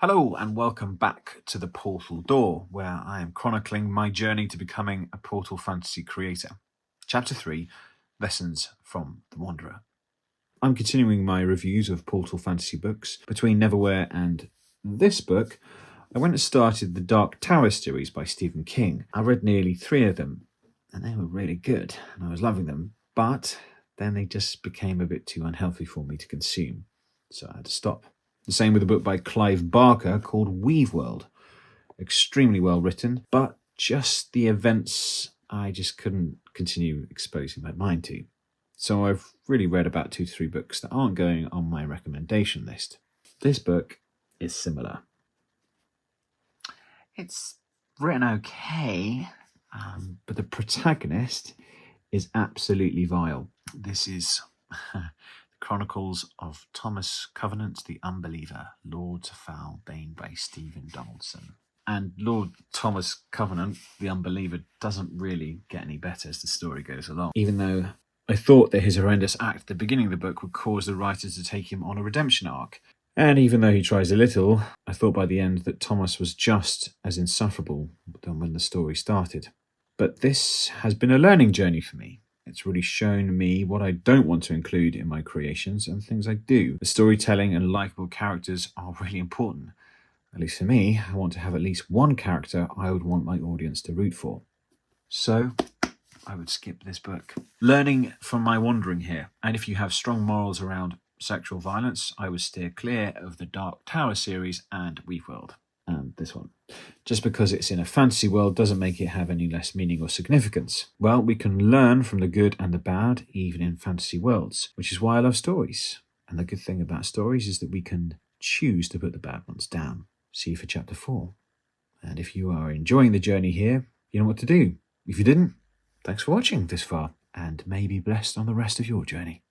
Hello and welcome back to the Portal Door, where I am chronicling my journey to becoming a Portal fantasy creator. Chapter 3, Lessons from the Wanderer. I'm continuing my reviews of Portal fantasy books. Between Neverwhere and this book, I went and started the Dark Tower series by Stephen King. I read nearly 3 of them, and they were really good, and I was loving them, but then they just became a bit too unhealthy for me to consume, so I had to stop. The same with a book by Clive Barker called Weave World. Extremely well written, but just the events I just couldn't continue exposing my mind to. So I've really read about 2 to 3 books that aren't going on my recommendation list. This book is similar. It's written okay, but the protagonist is absolutely vile. This is Chronicles of Thomas Covenant the Unbeliever, Lords of Foul, Bane by Stephen Donaldson. And Lord Thomas Covenant the Unbeliever doesn't really get any better as the story goes along, even though I thought that his horrendous act at the beginning of the book would cause the writer to take him on a redemption arc. And even though he tries a little, I thought by the end that Thomas was just as insufferable than when the story started. But this has been a learning journey for me. It's really shown me what I don't want to include in my creations and things I do. The storytelling and likeable characters are really important. At least for me, I want to have at least one character I would want my audience to root for. So I would skip this book. Learning from my wandering here, and if you have strong morals around sexual violence, I would steer clear of the Dark Tower series and Weave World. And this one. Just because it's in a fantasy world doesn't make it have any less meaning or significance. Well, we can learn from the good and the bad, even in fantasy worlds, which is why I love stories. And the good thing about stories is that we can choose to put the bad ones down. See you for chapter 4. And if you are enjoying the journey here, you know what to do. If you didn't, thanks for watching this far, and may be blessed on the rest of your journey.